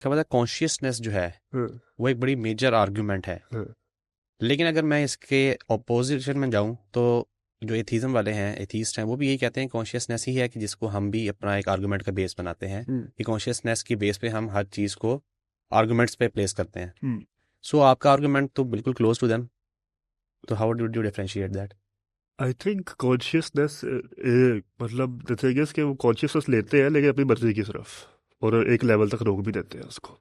क्या पता है कॉन्शियसनेस जो है हाँ, वो एक बड़ी मेजर आर्गुमेंट है। हाँ, लेकिन अगर मैं इसके ऑपोजिशन में जाऊं तो जो एथीज्म वाले हैं, एथीस्ट हैं, वो भी यही कहते हैं कॉन्शियसनेस ही है कि जिसको हम भी अपना एक आर्गुमेंट का बेस बनाते हैं, हम्म, कि कॉन्शियसनेस की बेस पे हम हर चीज़ को आर्गुमेंट्स पे प्लेस करते हैं। हम्म। सो आपका आर्गुमेंट तो बिल्कुल क्लोज टू देम, तो how do you differentiate that? I think consciousness मतलब द थिंग इज कि वो कॉन्शियसनेस लेते हैं लेकिन अपनी मर्जी की तरफ, और एक लेवल तक रोक भी देते हैं उसको।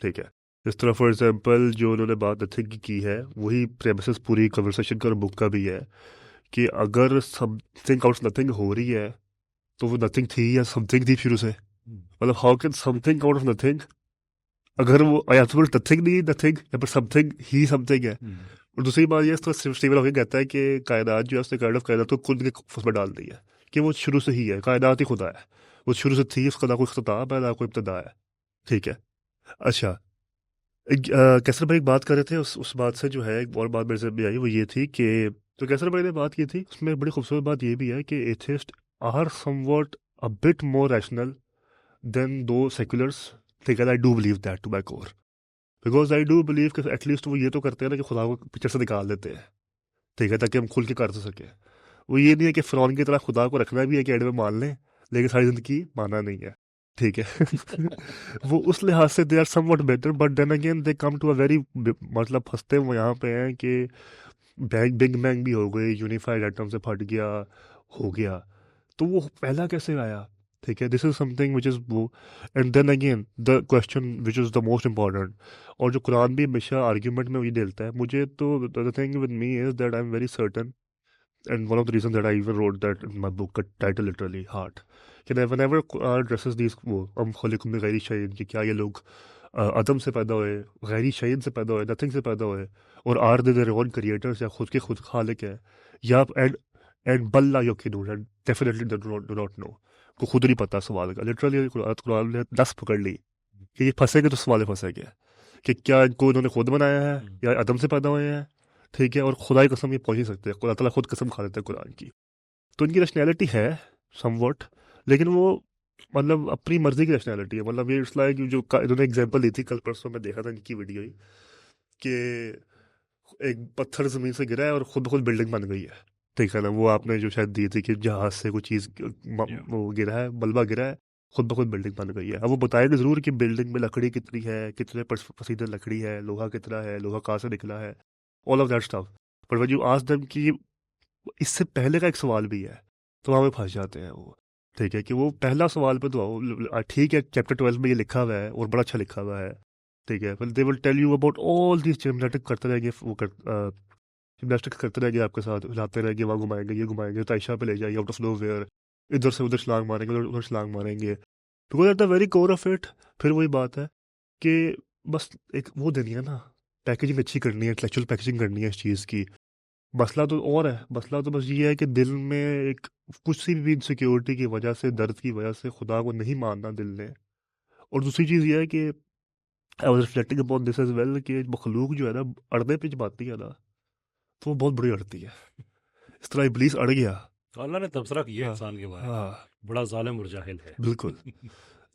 ठीक है। इस तरह फॉर एग्जांपल जो उन्होंने बात नथिंग की है, वही प्रेमिसेस पूरी कन्वर्सेशन का और बुक का भी है, कि अगर समथिंग आउट नथिंग हो रही है तो वो नथिंग थी या समथिंग थी शुरू से। मतलब how can something out of nothing, अगर वो या तो नथिंग नहीं नथिंग, या फिर समथिंग ही समथिंग है। और दूसरी बात ये, तो स्टीवन हॉकिंग कहता है कि कायनात जो है उसने काइंड ऑफ कायनात को खुद के फुस में डाल दी है, कि वो शुरू से ही है, कायनात ही खुदा है। वो शुरू से थी, उसका ना कोई ख़िताब है ना कोई इब्तदा है। ठीक है। अच्छा, कैसर भाई एक बात कर रहे थे, उस बात से जो है एक और बात मेरे से भी आई, वो ये थी कि जो कैसर भाई ने बात की थी उसमें बड़ी खूबसूरत बात ये भी है कि atheist are somewhat a bit more rational than the secularists. ठीक है, I do believe that to my core, because I do believe कि एटलीस्ट वो ये तो करते हैं ना कि खुदा को पिक्चर से निकाल देते हैं। ठीक है, ताकि हम खुल के कर तो सके। वो ये नहीं है कि फ़िरौन की तरह खुदा को रखना भी है कि एड में मान लें, लेकिन सारी ज़िंदगी मानना नहीं है। ठीक है। वो उस लिहाज से they are somewhat better, but then again they come to a very, मतलब फंसते वो यहाँ पे हैं कि बैंग बिग बैंग भी हो गई, यूनिफाइड एटम से फट गया, हो गया। तो वो पहला कैसे आया? ठीक है, this is something which is वो। And then again the question which is the most important, और जो कुरान भी हमेशा आर्ग्यूमेंट में वही देता है मुझे, तो the thing with me is that I am very certain, and one of the reasons that I even wrote that in my book, title literally heart, कि whenever addresses these, वो हम खलिकुम गैरी शयइन, कि क्या ये लोग अदम से पैदा हुए, गैरी शयइन से पैदा हुए, नथिंग से पैदा हुए, और are they their own creators, या खुद के खुद खालिक है, या एंड बल्ला यकीनून, and definitely they do not know, को खुद नहीं पता सवाल का। लिटरली कुरान ने दस पकड़ ली कि ये फंसेंगे तो सवाल फंसेंगे, कि क्या इनको इन्होंने खुद बनाया है या अदम से पैदा हुए हैं। ठीक है, और खुदा की कसम ये पहुंच ही सकते हैं, खुदा ताला खुद कसम खा लेते हैं कुरान की। तो इनकी रैशनैलिटी है समवट, लेकिन वो मतलब अपनी मर्जी की रैशनैलिटी है। मतलब ये इट्स लाइक जो इन्होंने एग्जांपल दी थी कल परसों, मैं देखा था इनकी वीडियो ही, कि एक पत्थर जमीन से गिरा है और खुद ब खुद बिल्डिंग बन गई है। ठीक है ना, वो आपने जो शायद दी थी कि जहाज से कोई चीज़ वो गिरा है, मलबा गिरा है, खुद ब खुद बिल्डिंग बन गई है। अब वो बताएंगे ज़रूर कि बिल्डिंग में लकड़ी कितनी है, कितने पसीने लकड़ी है, लोहा कितना है, लोहा कहाँ से निकला है, ऑल ऑफ दैट स्टफ। पर व्हेन यू आस्क देम कि इससे पहले का एक सवाल भी है, तो वहाँ पे फंस जाते हैं वो। ठीक है, कि वो पहला सवाल पे तो ठीक है, चैप्टर 12 में ये लिखा हुआ है और बड़ा अच्छा लिखा हुआ है। ठीक है, फिर they will tell you about all this, gymnastic करते रहेंगे, वो जिम्नास्टिक करते रहेंगे आपके साथ, हिलाते रहेंगे, वहाँ घुमाएंगे, ये घुमाएंगे, ताइशा पे ले जाएंगे आउट ऑफ नो वेयर, इधर से उधर छलांग मारेंगे, उधर उधर छलांग मारेंगे, because at the very core of it, फिर वही बात है कि बस एक वो देनी है ना, पैकेजिंग अच्छी करनी है, इंटेलेक्चुअल पैकेजिंग करनी है इस चीज़ की। मसला तो और है, मसला तो बस ये है कि दिल में एक कुछ सी भी इनसिक्योरिटी की वजह से, दर्द की वजह से खुदा को नहीं मानना दिल ने। और दूसरी चीज़ ये है कि I was reflecting upon this as well, कि मखलूक जो है ना, अड़ने पे जब आती है ना, तो वो बहुत बुरी अड़ती है। इस तरह इबलीस अड़ गया। तो अल्लाह ने तबसरा किया हाँ, इंसान के बारे में, हाँ, बड़ा जालिम और जाहिल है। बिल्कुल।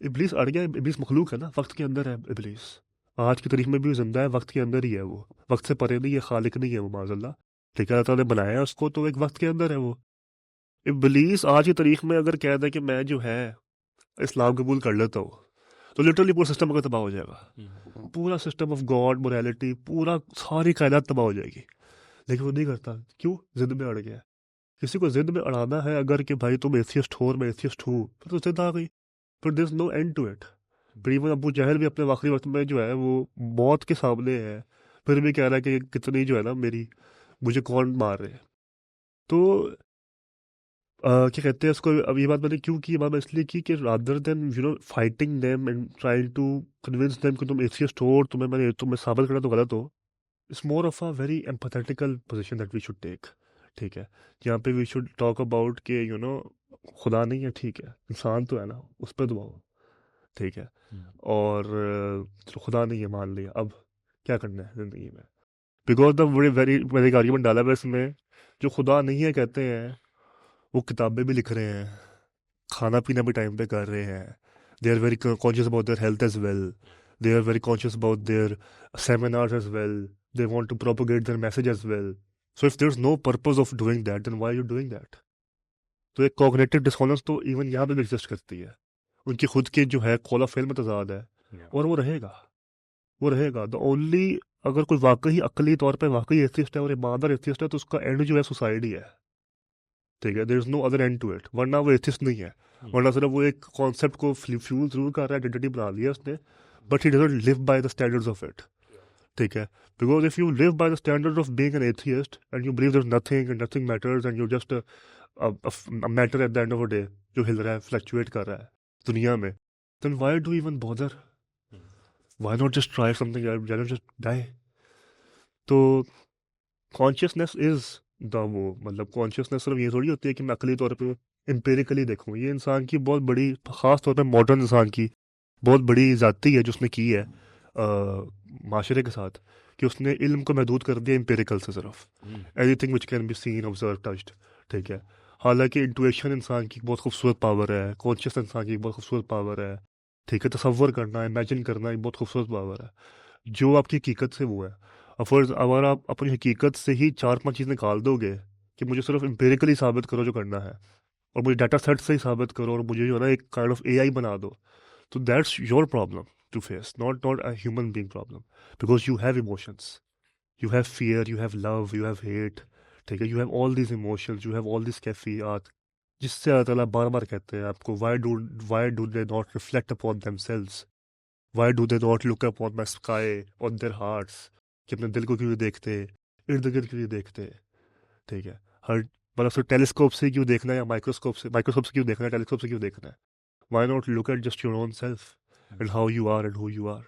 इबलीस अड़ गया, इबलीस मखलूक है ना, वक्त के अंदर है इबलीस। आज की तारीख में भी वो जिंदा है, वक्त के अंदर ही है वो, वक्त से परे नहीं है, खालिक नहीं है वो, माजल्ला। ठीक है, अल्लाह ताला ने बनाया है उसको, तो एक वक्त के अंदर है वो। इबलीस आज की तारीख में अगर कह दे कि मैं जो है इस्लाम कबूल कर लेता हूँ, तो लिटरली पूरा सिस्टम अगर तबाह हो जाएगा। पूरा सिस्टम ऑफ गॉड, मोरालिटी, पूरा सारी कायनात तबाह हो जाएगी। लेकिन वो नहीं करता, क्यों? जिद में अड़ गया है। किसी को जिद में अड़ाना है अगर, कि भाई तुम एथियस्ट हो और मैं एथियस्ट हूँ, फिर तो जिद आ गई, फिर there is no end to it. फिर इवन अबू जहल भी अपने आखिरी वक्त में जो है वो मौत के सामने है, फिर भी कह रहा है कि कितनी जो है ना मेरी, मुझे कौन मार रहे हैं। तो क्या कहते हैं उसको, अब ये बात मैंने क्यों की, ये बात मैं इसलिए की कि rather than fighting them and trying to convince them कि तुम एथियस्ट हो और तुम्हें साबित करना तो गलत हो, it's more of a very empathetical position that we should take. ठीक है, यहाँ पे वी शुड टॉक अबाउट के खुदा नहीं है, ठीक है, इंसान तो है ना, उस पर दुआ हो। ठीक है, और चलो खुदा नहीं है मान लिया, अब क्या करना है ज़िंदगी में? बिकॉज द वेरी वेरी मैंने एक आर्ग्यूमेंट डाला है इसमें, जो खुदा नहीं है कहते हैं, वो किताबें भी लिख रहे हैं, खाना पीना भी टाइम पे कर रहे हैं, they are very conscious about their health as well, They are very conscious about their seminars as well. They want to propagate their message as well. So if there's no purpose of doing that, then why are you doing that? तो एक cognitive dissonance तो even यहाँ पे भी exist करती है. उनकी खुद की जो है कॉल ऑफ फेल में तजाद है, Yeah. और वो रहेगा. द ओनली, अगर कोई वाकई अकली तौर पे वाकई एथिस्ट है और ईमानदार एथिस्ट है, तो उसका एंड जो है सुसाइड ही है. ठीक है, there is no other end to it. वरना वो एथिस्ट नहीं है, वरना सिर्फ वो एक कॉन्सेप्ट को फ्यूल जरूर कर रहा है, आइडेंटिटी बना लिया उसने, but he doesn't live by the standards of it. ठीक है, because if you live by the standard of being an atheist and you believe there is nothing and nothing matters and you just a matter at the end of the day जो हिल रहा है, fluctuate कर रहा है दुनिया में, then why do you even bother? Why not just try something else? Why not just die? तो कॉन्शियसनेस इज द वो, मतलब कॉन्शियसनेस सिर्फ ये थोड़ी होती है कि मैं अकली तौर पे एम्पेरिकली देखूँ. ये इंसान की बहुत बड़ी, ख़ास तौर पे मॉडर्न इंसान की बहुत बड़ी ज़्यादती है जो उसने की है माशरे के साथ, कि उसने इल्म को महदूद कर दिया एम्पेरिकल से सिर्फ. Anything which can be seen, observe, touched. ठीक है, हालांकि इंटुइशन इंसान की बहुत खूबसूरत पावर है, कॉन्शियस इंसान की बहुत खूबसूरत पावर है. ठीक है, तसव्वुर करना, इमेजिन करना एक बहुत खूबसूरत पावर है जो आपकी हकीकत से वो है. अफर्ज अगर आप अपनी हकीकत से ही 4-5 चीज़ निकाल दोगे कि मुझे सिर्फ एम्पेरिकली साबित करो जो करना है, और मुझे डाटा सेट से ही साबित करो, और मुझे जो है ना एक काइंड ऑफ AI बना दो, तो that's your problem to face, not a human being problem. Because you have emotions, you have fear, you have love, you have hate. ठीक है, you have all these emotions, you have all this कैफियत, जिससे अल्लाह ताला बार बार कहते हैं आपको, why do they not reflect upon themselves? Why do they not look upon my sky, on their hearts? कि अपने दिल को क्यों नहीं देखते, इर्द गिर्द क्यों नहीं देखते. ठीक है, हर मतलब सिर्फ टेलीस्कोप से क्यों देखना है, या माइक्रोस्कोप से क्यों देखना है, टेलीस्कोप से क्यों देखना है. Why not look at just your own self and how you are and who you are?